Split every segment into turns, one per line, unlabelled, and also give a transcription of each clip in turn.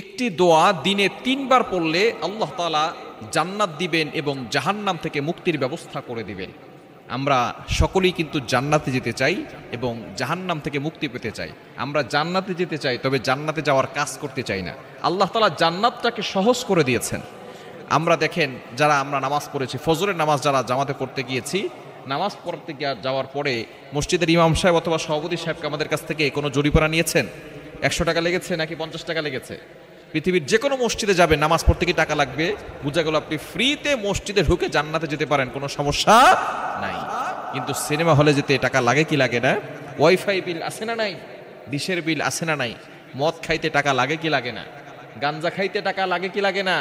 একটি দোয়া দিনে ৩ বার পড়লে আল্লাহ তাআলা জান্নাত দিবেন এবং জাহান্নাম থেকে মুক্তির ব্যবস্থা করে দিবেন। আমরা সকলেই কিন্তু জান্নাতে যেতে চাই এবং জাহান্নাম থেকে মুক্তি পেতে চাই। আমরা জান্নাতে যেতে চাই, তবে জান্নাতে যাওয়ার কাজ করতে চাই না। আল্লাহ তাআলা জান্নাতটাকে সহজ করে দিয়েছেন। আমরা দেখেন, যারা আমরা নামাজ পড়েছি, ফজরের নামাজ যারা জামাতে পড়তে গিয়েছি, নামাজ পড়তে যাওয়ার পরে মসজিদের ইমাম সাহেব অথবা সভাপতি সাহেবকে আমাদের কাছ থেকে কোনো জরিমানা নিয়েছেন? ১০০ টাকা লেগেছে নাকি ৫০ টাকা লেগেছে? পৃথিবীর যে কোনো মসজিদে যাবে, নামাজ পড়তে কি টাকা লাগবে? বুঝা গেল আপনি ফ্রিতে মসজিদে ঢুকে জান্নাতে যেতে পারেন, কোনো সমস্যা নাই। কিন্তু সিনেমা হলে যেতে টাকা লাগে কি লাগে না? ওয়াইফাই বিল আছে না নাই? ডিশের বিল আছে না নাই? মদ খাইতে টাকা লাগে কি লাগে না? গাঞ্জা খাইতে টাকা লাগে কি লাগে না?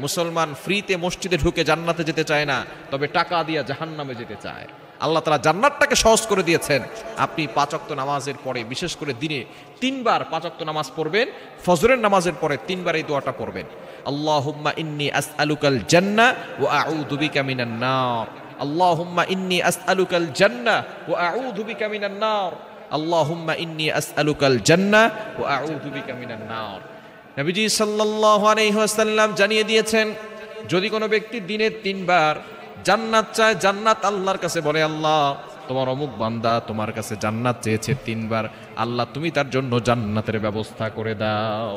মুসলমান ফ্রিতে মসজিদে ঢুকে জান্নাতে যেতে চায় না, তবে টাকা দিয়ে জাহান্নামে যেতে চায়। আল্লাহ তাআলা জান্নাতটাকে সহজ করে দিয়েছেন। আপনি ৫ ওয়াক্ত নামাজের পরে, বিশেষ করে দিনে ৩ বার ৫ ওয়াক্ত নামাজ পড়বেন, ফজরের নামাজের পরে ৩ বার এই দোয়াটা পড়বেন। আল্লাহুম্মা ইন্নী আসআলুকাল জান্নাহ ওয়া আউযু বিকা মিনান নার। আল্লাহুম্মা ইন্নী আসআলুকাল জান্নাহ ওয়া আউযু বিকা মিনান নার। আল্লাহুম্মা ইন্নী আসআলুকাল জান্নাহ ওয়া আউযু বিকা মিনান নার। নবীজি সাল্লাল্লাহু আলাইহি ওয়াসাল্লাম জানিয়ে দিয়েছেন, যদি কোনো ব্যক্তি দিনে ৩ বার জান্নাত চায়, জান্নাত আল্লাহর কাছে বলে, আল্লাহ তোমার অমুক বান্দা তোমার কাছে জান্নাত চেয়েছে ৩ বার, আল্লাহ তুমি তার জন্য জান্নাতের ব্যবস্থা করে দাও।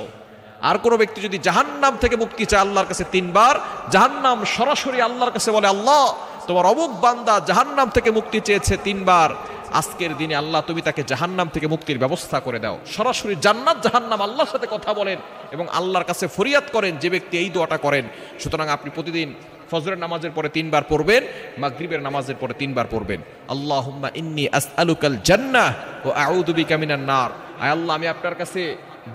আর কোনো ব্যক্তি যদি জাহান্নাম থেকে মুক্তি চায় আল্লাহর কাছে ৩ বার, জাহান্নাম সরাসরি আল্লাহর কাছে বলে, আল্লাহ তোমার অমুক বান্দা জাহান্নাম থেকে মুক্তি চেয়েছে ৩ বার, আজকের দিনে আল্লাহ তুমি তাকে জাহান্নাম থেকে মুক্তির ব্যবস্থা করে দাও। সরাসরি জান্নাত জাহান্নাম আল্লাহর সাথে কথা বলেন এবং আল্লাহর কাছে ফরিয়াদ করেন যে ব্যক্তি এই দোয়াটা করেন। সুতরাং আপনি প্রতিদিন ফজরের নামাজের পরে 3 বার পড়বেন, মাগরিবের নামাজের পরে 3 বার পড়বেন। আল্লাহুম্মা ইন্নী আসআলুকাল জান্নাহ ওয়া আউযু বিকা মিনান নার। আয় আল্লাহ, আমি আপনার কাছে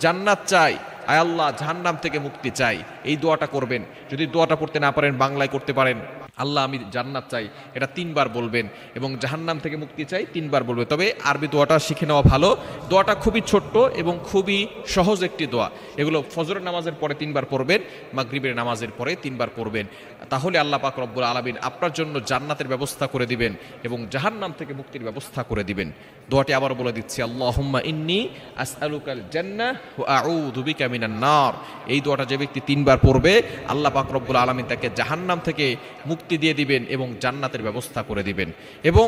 জান্নাত চাই, আয় আল্লাহ জাহান্নাম থেকে মুক্তি চাই। এই দোয়াটা করবেন। যদি দোয়াটা পড়তে না পারেন, বাংলায় করতে পারেন, আল্লাহ আমি জান্নাত চাই, এটা 3 বার বলবেন, এবং জাহান্নাম থেকে মুক্তি চাই 3 বার বলবেন। তবে আরবি দোয়াটা শিখে নেওয়া ভালো। দোয়াটা খুবই ছোট্ট এবং খুবই সহজ একটি দোয়া। এগুলো ফজরের নামাজের পরে 3 বার পড়বেন, মাগরিবের নামাজের পরে 3 বার পড়বেন। তাহলে আল্লাহ পাক রব্বুল আলামিন আপনার জন্য জান্নাতের ব্যবস্থা করে দিবেন এবং জাহান্নাম থেকে মুক্তির ব্যবস্থা করে দিবেন। দোয়াটি আবার বলে দিচ্ছি, আল্লাহুম্মা ইন্নী আসআলুকাল জান্নাহ ওয়া আউযু বিকা মিনান নার। এই দোয়াটা যে ব্যক্তি 3 বার পড়বে, আল্লাহ পাক রব্বুল আলামিন তাকে জাহান্নাম থেকে মুক্তি দিয়ে দিবেন এবং জান্নাতের ব্যবস্থা করে দিবেন। এবং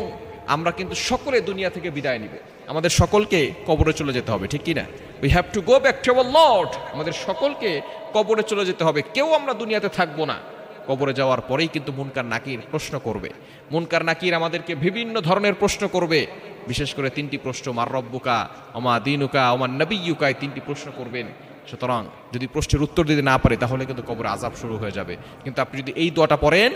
আমরা কিন্তু সকলে দুনিয়া থেকে বিদায় নিব, আমাদের সকলকে কবরে চলে যেতে হবে, ঠিক কি না? We have to go back to our Lord. আমাদের সকলকে কবরে চলে যেতে হবে, কেউ আমরা দুনিয়াতে থাকবো না। কবরে যাওয়ার পরেই কিন্তু মুনকার নাকির প্রশ্ন করবে। মুনকার নাকির আমাদেরকে বিভিন্ন ধরনের প্রশ্ন করবে, বিশেষ করে 3টি প্রশ্ন, মার রব্বুকা, ওমা দীনুকা, ওমা নবিয়্যুকা, এই 3টি প্রশ্ন করবেন। সুতরাং যদি প্রশ্নের উত্তর দিতে না পারে, তাহলে কিন্তু কবরে আযাব শুরু হয়ে যাবে। কিন্তু আপনি যদি এই দোয়াটা পড়েন,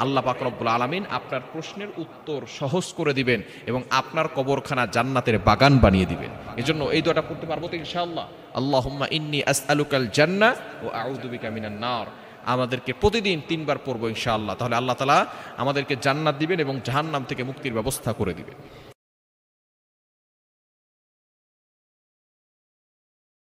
আল্লাহ পাক রব্বুল আলামিন আপনার প্রশ্নের উত্তর সহজ করে দিবেন এবং আপনার কবরখানা জান্নাতের বাগান বানিয়ে দিবেন। এজন্য এই দোয়াটা পড়তে পারবো তো ইনশাআল্লাহ? আল্লাহুম্মা ইন্নী আসআলুকাল জান্নাহ ওয়া আউযু বিকা মিনান নার। আমাদেরকে প্রতিদিন 3 বার পড়বো ইনশাআল্লাহ। তাহলে আল্লাহ তাআলা আমাদেরকে জান্নাত দিবেন এবং জাহান্নাম থেকে মুক্তির ব্যবস্থা করে দিবেন।